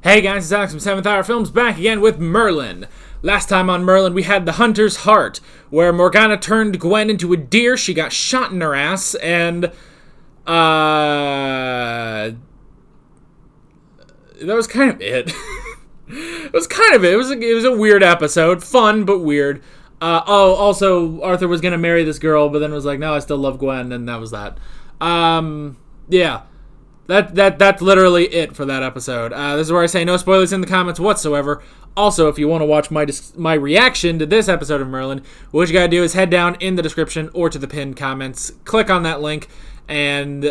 Hey guys, it's Alex from 7th Hour Films back again with Merlin. Last time on Merlin, we had The Hunter's Heart, where Morgana turned Gwen into a deer, she got shot in her ass, and, that was kind of it. It was kind of it. It was a weird episode. Fun, but weird. Also, Arthur was gonna marry this girl, but then was like, no, I still love Gwen, and that was that. Yeah. That's literally it for that episode. This is where I say no spoilers in the comments whatsoever. Also, if you want to watch my reaction to this episode of Merlin, what you gotta do is head down in the description or to the pinned comments, click on that link, and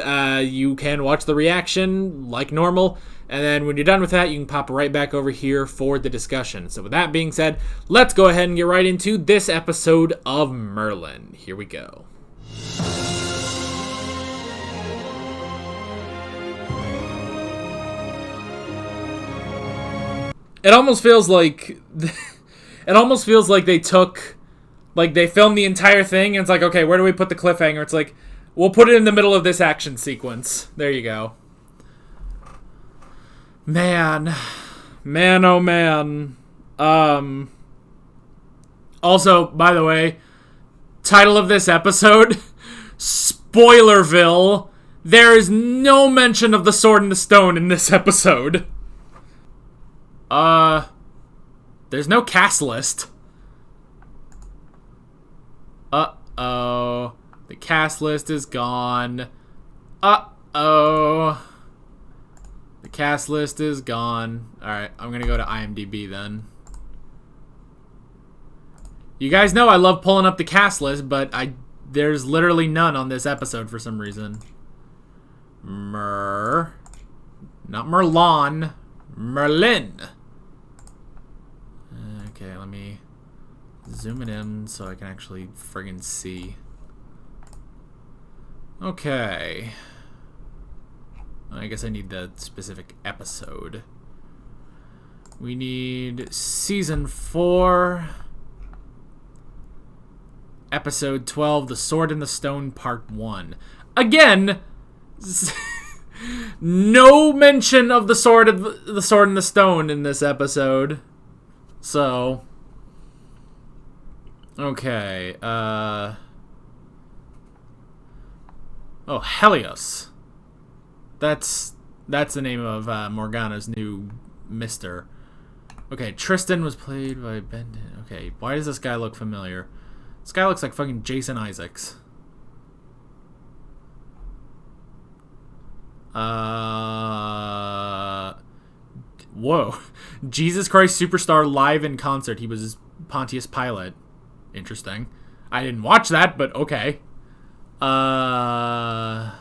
you can watch the reaction like normal. And then when you're done with that, you can pop right back over here for the discussion. So with that being said, let's go ahead and get right into this episode of Merlin. Here we go. It almost feels like they took, like, they filmed the entire thing and it's like, okay, where do we put the cliffhanger? It's like, we'll put it in the middle of this action sequence. There you go. Man, oh man. Also, by the way, title of this episode, Spoilerville. There is no mention of the Sword and the Stone in this episode. There's no cast list. Uh-oh. The cast list is gone. Uh-oh. The cast list is gone. Alright, I'm gonna go to IMDb then. You guys know I love pulling up the cast list, but there's literally none on this episode for some reason. Not Merlin. Merlin. Okay, let me zoom it in so I can actually friggin' see. Okay. I guess I need the specific episode. We need Season 4, Episode 12, The Sword and the Stone, Part 1. Again, no mention of the Sword and the Stone in this episode. So, okay, oh, Helios. That's the name of Morgana's new mister. Okay, Tristan was played by Ben. Okay, why does this guy look familiar? This guy looks like fucking Jason Isaacs. Whoa. Jesus Christ Superstar live in concert. He was Pontius Pilate. Interesting. I didn't watch that, but okay. I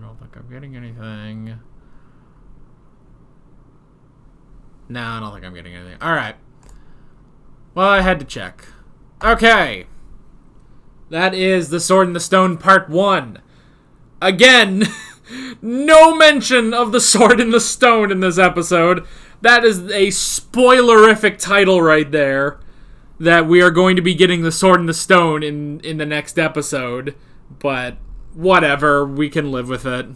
don't think I'm getting anything. No, I don't think I'm getting anything. Alright. Well, I had to check. Okay. That is The Sword and the Stone Part 1. Again, no mention of the Sword and the Stone in this episode. That is a spoilerific title right there. That we are going to be getting the Sword and the Stone in the next episode. But whatever, we can live with it.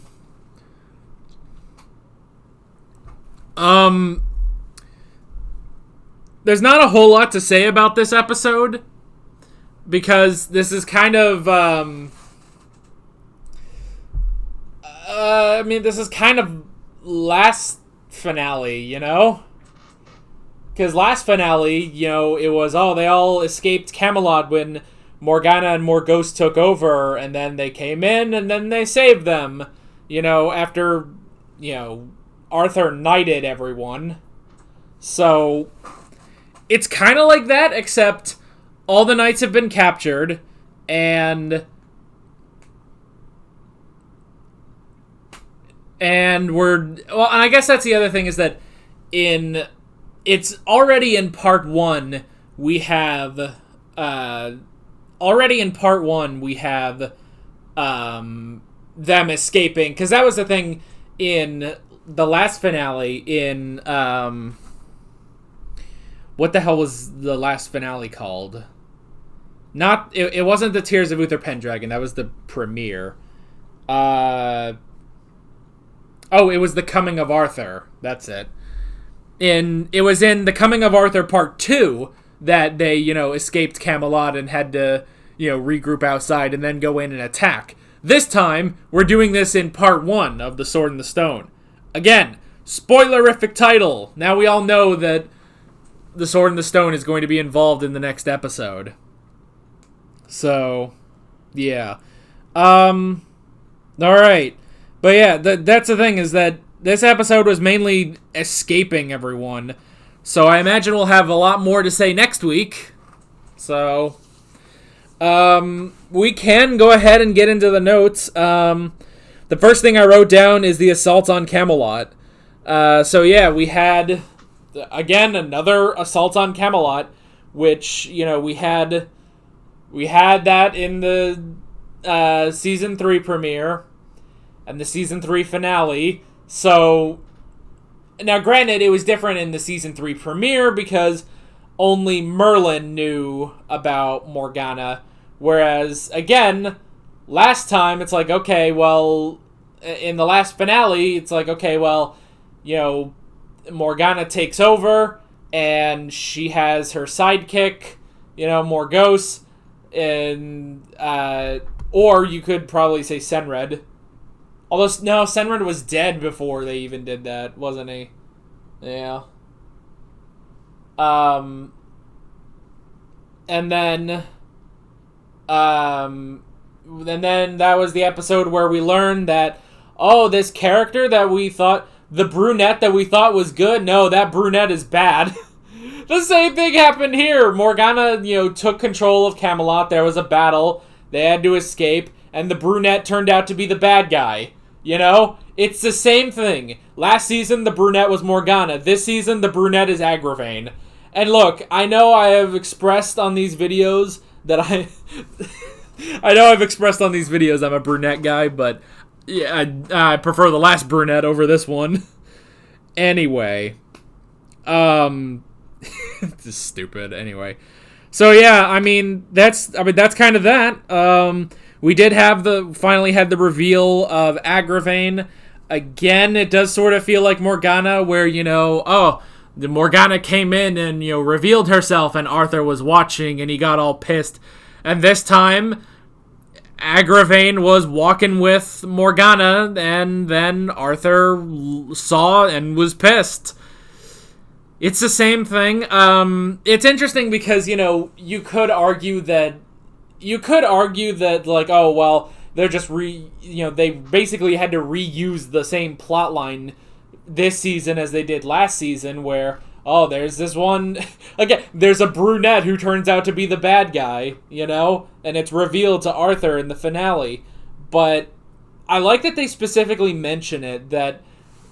There's not a whole lot to say about this episode, because this is kind of, this is kind of last finale, you know? Because last finale, you know, it was, they all escaped Camelot when Morgana and Morgause took over, and then they came in, and then they saved them, you know, after, you know, Arthur knighted everyone. So it's kind of like that, except all the knights have been captured, and I guess that's the other thing, is that it's already in part one, we have, them escaping, because that was the thing in the last finale, in, What the hell was the last finale called? It wasn't the Tears of Uther Pendragon. That was the premiere. It was The Coming of Arthur. That's it. It was in The Coming of Arthur Part 2 that they, escaped Camelot and had to, regroup outside and then go in and attack. This time, we're doing this in Part 1 of The Sword and the Stone. Again, spoilerific title. Now we all know that The Sword and the Stone is going to be involved in the next episode. So, yeah. Alright. But yeah, that's the thing, is that this episode was mainly escaping everyone. So I imagine we'll have a lot more to say next week. So, we can go ahead and get into the notes. The first thing I wrote down is the assault on Camelot. So yeah, we had, again, another assault on Camelot, which, we had that in the season 3 premiere and the season 3 finale. So, now granted, it was different in the season 3 premiere because only Merlin knew about Morgana, whereas, again, last time it's like, okay, well, in the last finale, it's like, okay, well, Morgana takes over, and she has her sidekick, Morgause, and, or you could probably say Senred. Although, no, Senred was dead before they even did that, wasn't he? Yeah. And then that was the episode where we learned that, this character that we thought, the brunette that we thought was good, no, that brunette is bad. The same thing happened here. Morgana, took control of Camelot. There was a battle. They had to escape, and the brunette turned out to be the bad guy. It's the same thing. Last season, the brunette was Morgana. This season, the brunette is Agravain. And look, I know I have expressed on these videos that I'm a brunette guy, but yeah, I prefer the last brunette over this one. Anyway. This is stupid. Anyway. So yeah, that's kind of that. We did finally had the reveal of Agravain. Again, it does sort of feel like Morgana, where, the Morgana came in and, revealed herself, and Arthur was watching, and he got all pissed. And this time, Agravain was walking with Morgana, and then Arthur saw and was pissed. It's the same thing. It's interesting because, you could argue that, like, oh, well, they're just they basically had to reuse the same plot line this season as they did last season, where, there's this one, again, there's a brunette who turns out to be the bad guy, and it's revealed to Arthur in the finale. But I like that they specifically mention it, that,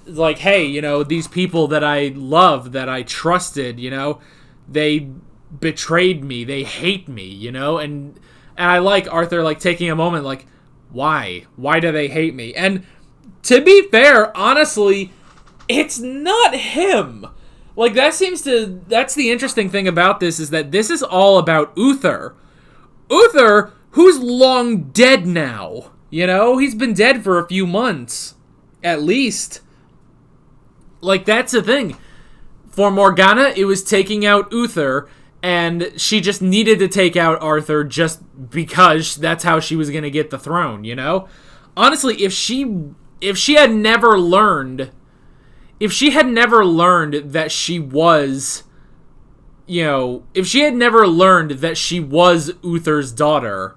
like, hey, these people that I love, that I trusted, they betrayed me, they hate me, and I like Arthur, like, taking a moment, like, why do they hate me? And to be fair, honestly, it's not him. Like, that's the interesting thing about this, is that this is all about Uther. Uther, who's long dead now, he's been dead for a few months, at least. Like, that's the thing. For Morgana, it was taking out Uther, and she just needed to take out Arthur just because that's how she was going to get the throne, Honestly, if she had never learned that she was, if she had never learned that she was Uther's daughter,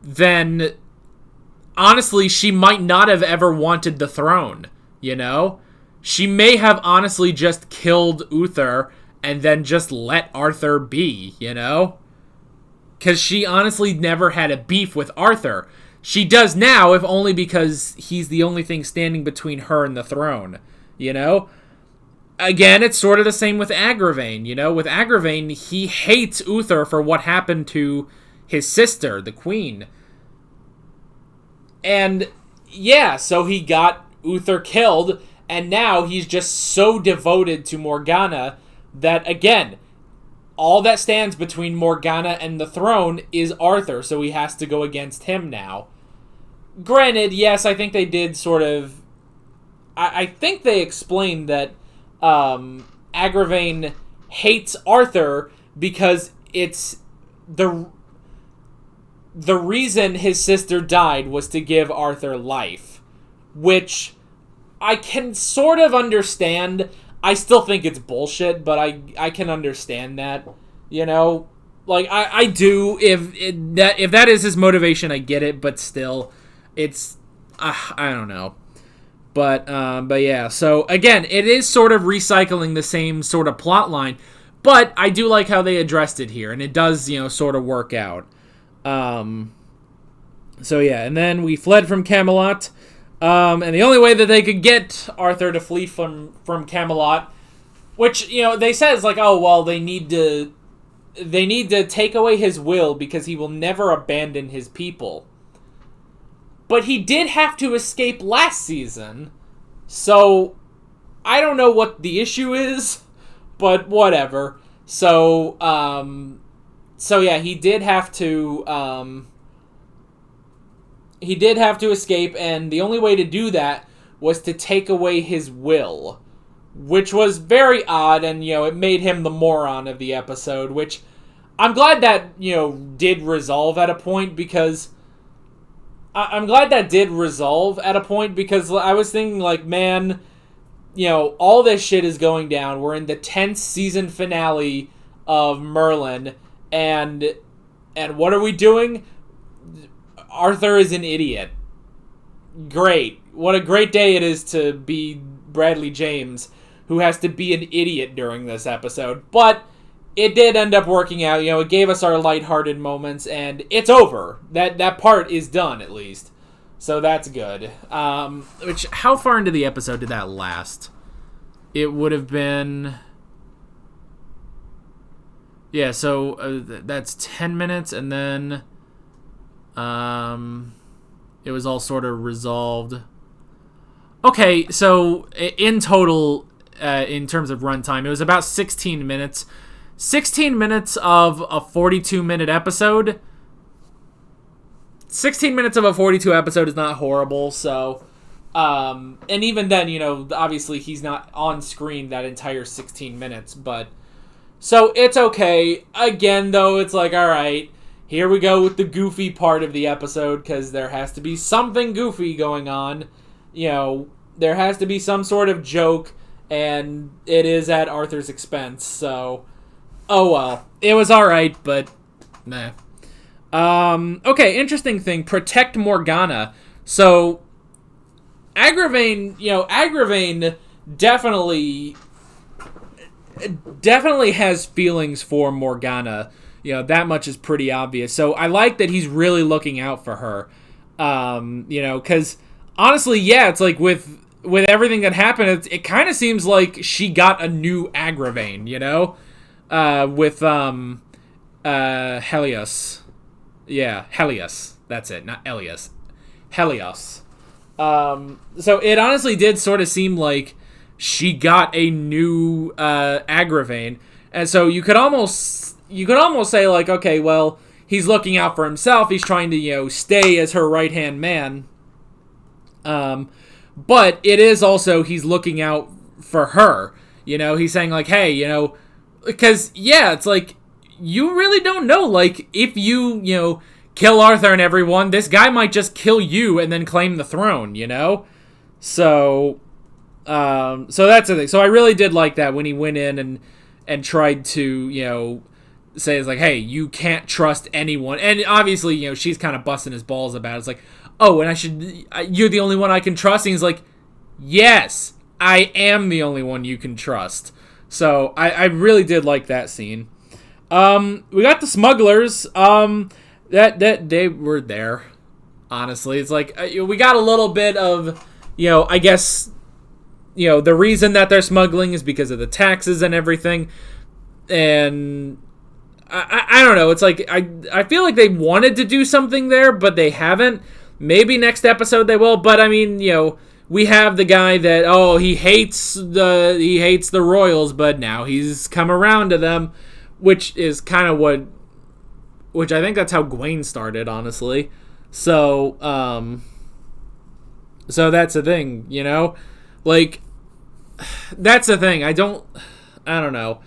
then honestly, she might not have ever wanted the throne, She may have honestly just killed Uther and then just let Arthur be, Because she honestly never had a beef with Arthur. She does now, if only because he's the only thing standing between her and the throne, Again, it's sort of the same with Agravain, With Agravain, he hates Uther for what happened to his sister, the queen. And, yeah, so he got Uther killed, and now he's just so devoted to Morgana that, again, all that stands between Morgana and the throne is Arthur, so he has to go against him now. Granted, yes, I think they did sort of... I think they explained that Agravain hates Arthur because it's the reason his sister died was to give Arthur life, which I can sort of understand. I still think it's bullshit, but I can understand that, you know? Like, I do, if that is his motivation, I get it, but still, it's, I don't know. But yeah, so again, it is sort of recycling the same sort of plot line, but I do like how they addressed it here, and it does, sort of work out. So yeah, and then we fled from Camelot, and the only way that they could get Arthur to flee from Camelot, which, they said is like, oh, well, they need to take away his will because he will never abandon his people. But he did have to escape last season, so I don't know what the issue is, but whatever. So yeah, he did have to escape, and the only way to do that was to take away his will, which was very odd, and it made him the moron of the episode, which I'm glad that did resolve at a point, because I was thinking, like, man, all this shit is going down. We're in the 10th season finale of Merlin, and what are we doing? Arthur is an idiot. Great. What a great day it is to be Bradley James, who has to be an idiot during this episode. But it did end up working out. It gave us our lighthearted moments, and it's over. That part is done, at least. So that's good. Which, how far into the episode did that last? It would have been... Yeah, so that's 10 minutes, and then it was all sort of resolved. Okay, so in total, in terms of runtime, it was about 16 minutes. 16 minutes of a 42-minute episode. 16 minutes of a 42 episode is not horrible, so... and even then, obviously he's not on screen that entire 16 minutes, but... So, it's okay. Again, though, it's like, alright, here we go with the goofy part of the episode, because there has to be something goofy going on. There has to be some sort of joke, and it is at Arthur's expense, so... Oh well. It was alright, but... Meh. Okay, interesting thing. Protect Morgana. So, Agravain definitely has feelings for Morgana. That much is pretty obvious. So I like that he's really looking out for her. Because honestly, yeah, it's like with everything that happened, it kind of seems like she got a new Agravain, with Helios. Yeah, Helios. That's it, not Elias. Helios. So it honestly did sort of seem like she got a new Agravain, and so you could almost say, like, okay, well, he's looking out for himself. He's trying to stay as her right hand man. But it is also he's looking out for her. He's saying, like, hey, because yeah, it's like you really don't know, like, if you kill Arthur and everyone, this guy might just kill you and then claim the throne. So that's the thing. So I really did like that when he went in and tried to, say, it's like, hey, you can't trust anyone. And obviously, she's kind of busting his balls about it. It's like, oh, and you're the only one I can trust. And he's like, yes, I am the only one you can trust. So I really did like that scene. We got the smugglers. That they were there. Honestly, it's like we got a little bit of, I guess, the reason that they're smuggling is because of the taxes and everything, and I don't know. It's like I feel like they wanted to do something there, but they haven't. Maybe next episode they will, but I mean, we have the guy that, oh, he hates the royals, but now he's come around to them, which is kind of which I think that's how Gwaine started, honestly. So, so that's the thing, you know? Like, that's the thing. I don't know.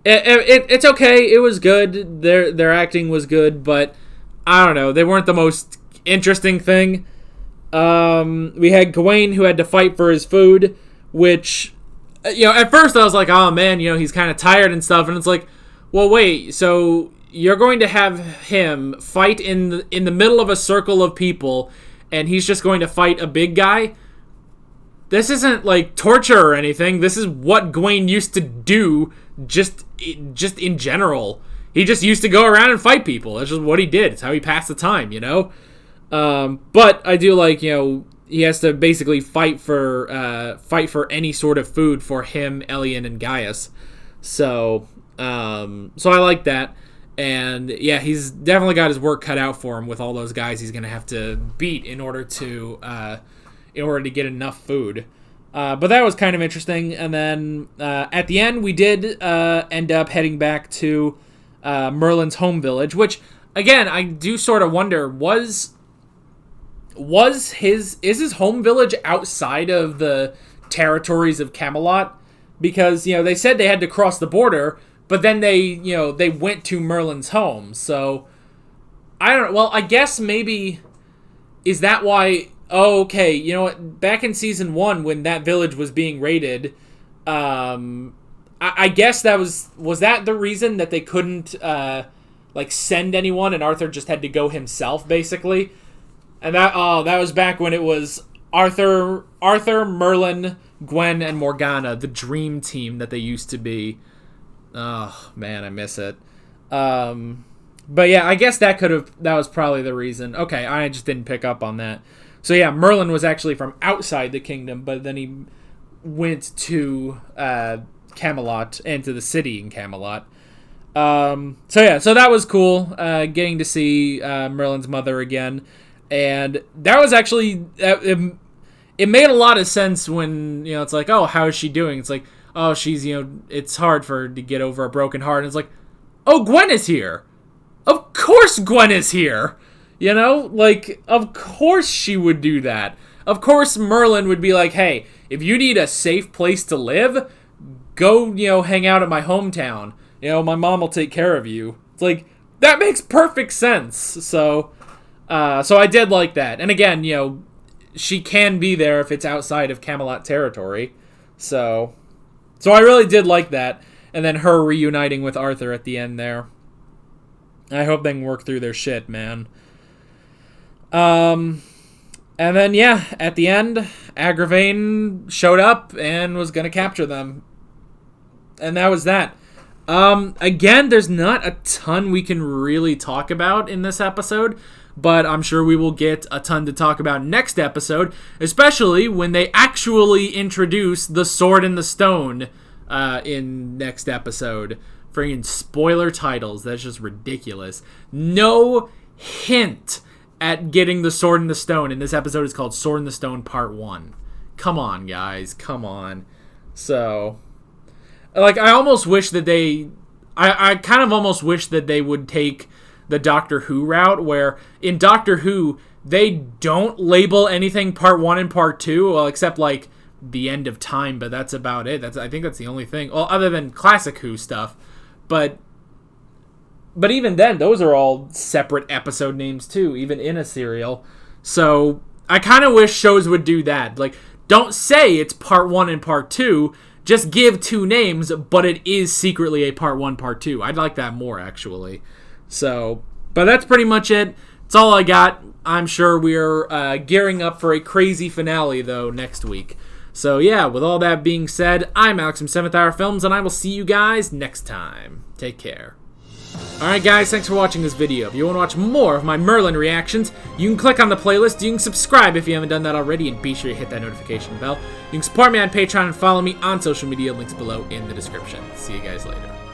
It's okay. It was good. Their acting was good, but I don't know. They weren't the most interesting thing. We had Gwaine who had to fight for his food, which, you know, at first I was like, oh man, you know, he's kind of tired and stuff, and it's like, well, wait, so you're going to have him fight in the middle of a circle of people, and he's just going to fight a big guy? This isn't like torture or anything. This is what Gwaine used to do just in general. He just used to go around and fight people. That's just what he did. It's how he passed the time, you know? But I do like, you know, he has to basically fight for any sort of food for him, Elian, and Gaius. So I like that. And yeah, he's definitely got his work cut out for him with all those guys he's going to have to beat in order to get enough food. But that was kind of interesting. And then at the end, we did end up heading back to Merlin's home village, which, again, I do sort of wonder, is his home village outside of the territories of Camelot? Because, you know, they said they had to cross the border, but then they went to Merlin's home. So I don't know. Well, I guess maybe, is that why? Oh, okay. You know what? Back in season 1, when that village was being raided, I guess that was that the reason that they couldn't send anyone, and Arthur just had to go himself, basically. And that was back when it was Arthur, Merlin, Gwen, and Morgana, the dream team that they used to be. Oh man, I miss it. But yeah, I guess that was probably the reason. Okay, I just didn't pick up on that. So yeah, Merlin was actually from outside the kingdom, but then he went to Camelot and to the city in Camelot. So that was cool. Getting to see Merlin's mother again, and that was actually it made a lot of sense when, you know, it's like, oh, how is she doing? It's like, oh, she's, you know, it's hard for her to get over a broken heart. And it's like, oh, Gwen is here. Of course Gwen is here. You know, like, of course she would do that. Of course Merlin would be like, hey, if you need a safe place to live, go, you know, hang out at my hometown. You know, my mom will take care of you. It's like, that makes perfect sense. So I did like that. And again, you know, she can be there if it's outside of Camelot territory. So I really did like that. And then her reuniting with Arthur at the end there. I hope they can work through their shit, man. And then, yeah, at the end, Agravain showed up and was going to capture them. And that was that. Again, there's not a ton we can really talk about in this episode, but I'm sure we will get a ton to talk about next episode, especially when they actually introduce the Sword and the Stone in next episode. Friggin' spoiler titles. That's just ridiculous. No hint at getting the Sword and the Stone, and this episode is called Sword and the Stone Part 1. Come on, guys. Come on. So, like, I almost wish that I kind of almost wish that they would take the Doctor Who route, where in Doctor Who, they don't label anything Part 1 and Part 2, well, except, like, the end of time, but that's about it. I think that's the only thing. Well, other than classic Who stuff. But even then, those are all separate episode names, too, even in a serial. So, I kind of wish shows would do that. Like, don't say it's Part 1 and Part 2, just give 2 names, but it is secretly a Part 1, Part 2. I'd like that more, actually. So, but that's pretty much it. That's all I got. I'm sure we're gearing up for a crazy finale, though, next week. So, yeah, with all that being said, I'm Alex from 7th Hour Films, and I will see you guys next time. Take care. Alright guys, thanks for watching this video. If you want to watch more of my Merlin reactions, you can click on the playlist, you can subscribe if you haven't done that already, and be sure to hit that notification bell. You can support me on Patreon and follow me on social media, links below in the description. See you guys later.